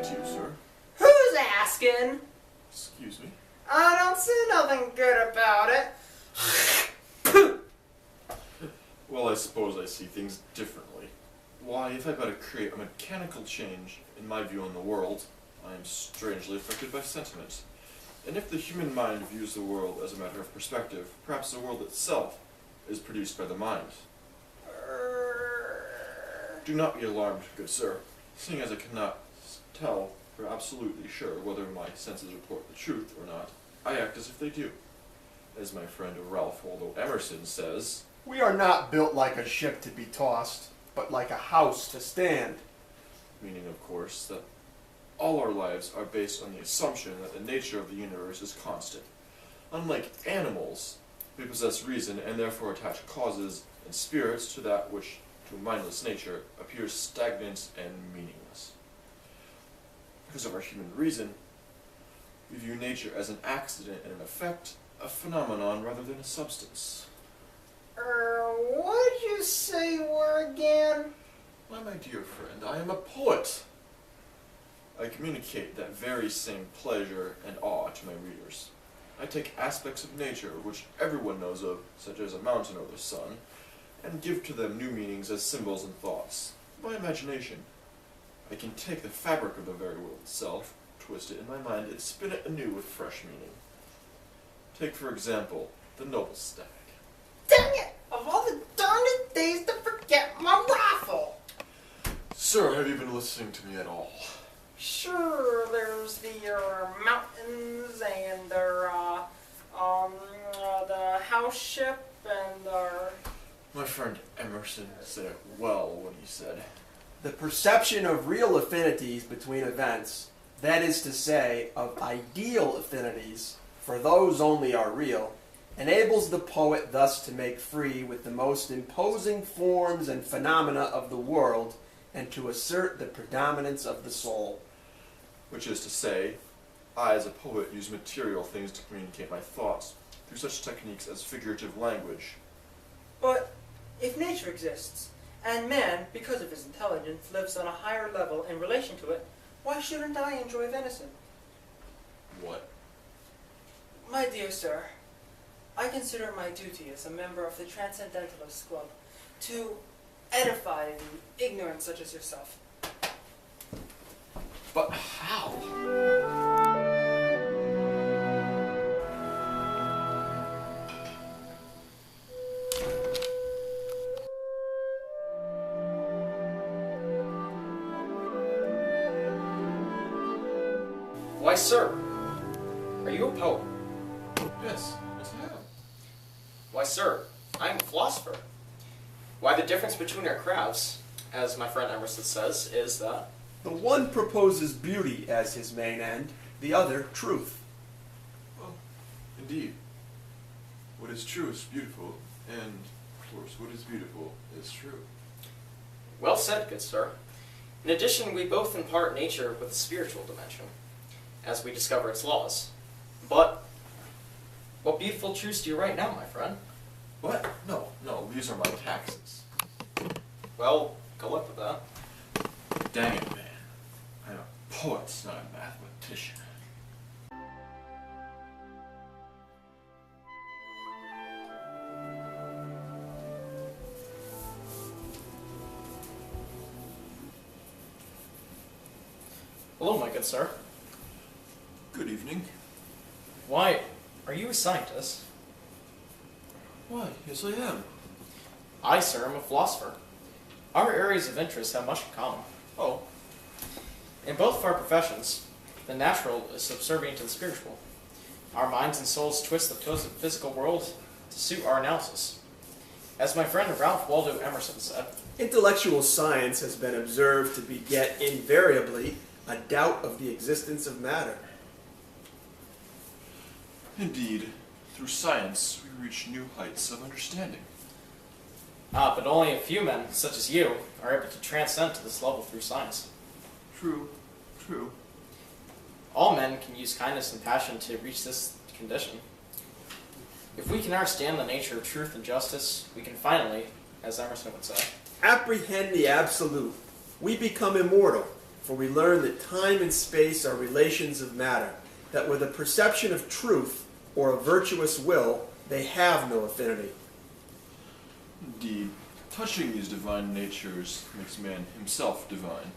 get to you, sir. Who's asking? Excuse me. I don't see nothing good about it. Well, I suppose I see things differently. Why, if I better create a mechanical change in my view on the world, I am strangely affected by sentiment. And if the human mind views the world as a matter of perspective, perhaps the world itself is produced by the mind. Do not be alarmed, good sir, seeing as I cannot tell for absolutely sure whether my senses report the truth or not. I act as if they do. As my friend Ralph Waldo Emerson says, We are not built like a ship to be tossed, but like a house to stand. meaning, of course, that all our lives are based on the assumption that the nature of the universe is constant. Unlike animals, we possess reason and therefore attach causes and spirits to that which, to mindless nature, appears stagnant and meaningless. Because of our human reason, we view nature as an accident and an effect, a phenomenon rather than a substance. What did you say you were again? Why, my dear friend, I am a poet. I communicate that very same pleasure and awe to my readers. I take aspects of nature which everyone knows of, such as a mountain or the sun, and give to them new meanings as symbols and thoughts. By imagination, I can take the fabric of the very world itself, twist it in my mind, and spin it anew with fresh meaning. Take, for example, the noble stag. Dang it! Of all the darndest days to forget my rifle! Sir, have you been listening to me at all? Sure, there's the mountains and the house ship and My friend Emerson said it well when he said, The perception of real affinities between events, that is to say, of ideal affinities, for those only are real, enables the poet thus to make free with the most imposing forms and phenomena of the world, and to assert the predominance of the soul. which is to say, I as a poet use material things to communicate my thoughts through such techniques as figurative language. But if nature exists, and man, because of his intelligence, lives on a higher level in relation to it, why shouldn't I enjoy venison? What? My dear sir, I consider it my duty as a member of the Transcendentalist Club to edify the ignorant such as yourself. But how? Why, sir, are you a poet? Yes, I am. Why, sir, I'm a philosopher. Why, the difference between our crafts, as my friend Emerson says, is that The one proposes beauty as his main end, the other truth. Well, indeed. What is true is beautiful, and, of course, what is beautiful is true. well said, good sir. In addition, we both impart nature with a spiritual dimension, as we discover its laws. But what beautiful truths do you write now, my friend? What? No, these are my taxes. Well, good luck with that. Dang it, man. I'm a poet, not a mathematician. Hello, my good sir. Good evening. Why, are you a scientist? Why, yes I am. I, sir, am a philosopher. Our areas of interest have much in common. Oh, In both of our professions, the natural is subservient to the spiritual. Our minds and souls twist the physical world to suit our analysis. As my friend Ralph Waldo Emerson said, Intellectual science has been observed to beget invariably a doubt of the existence of matter. indeed. Through science, we reach new heights of understanding. but only a few men, such as you, are able to transcend to this level through science. True. All men can use kindness and passion to reach this condition. If we can understand the nature of truth and justice, we can finally, as Emerson would say, Apprehend the absolute. We become immortal, For we learn that time and space are relations of matter, that with a perception of truth or a virtuous will, they have no affinity. Indeed, touching these divine natures makes man himself divine.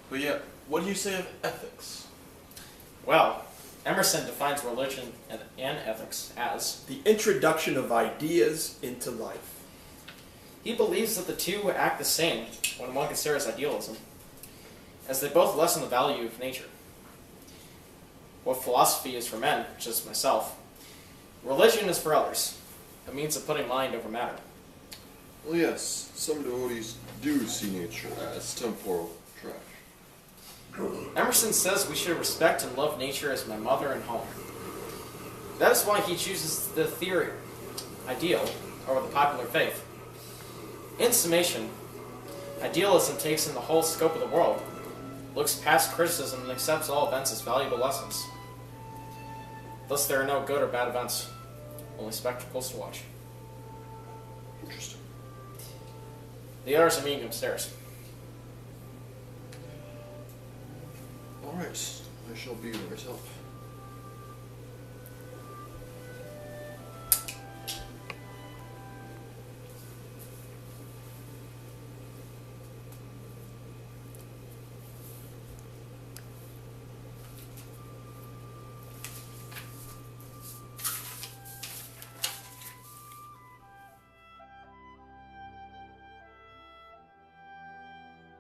But yet, what do you say of ethics? Well, Emerson defines religion and ethics as The introduction of ideas into life. he believes that the two act the same when one considers idealism, as they both lessen the value of nature. What philosophy is for men, such as myself, religion is for others, a means of putting mind over matter. Well, yes, some devotees do see nature as temporal trash. Emerson says we should respect and love nature as my mother and home. That is why he chooses the theory, ideal, over the popular faith. In summation, idealism takes in the whole scope of the world, looks past criticism and accepts all events as valuable lessons. Thus there are no good or bad events, only spectacles to watch. Interesting. The others are meeting upstairs. Alright, I shall be yours help.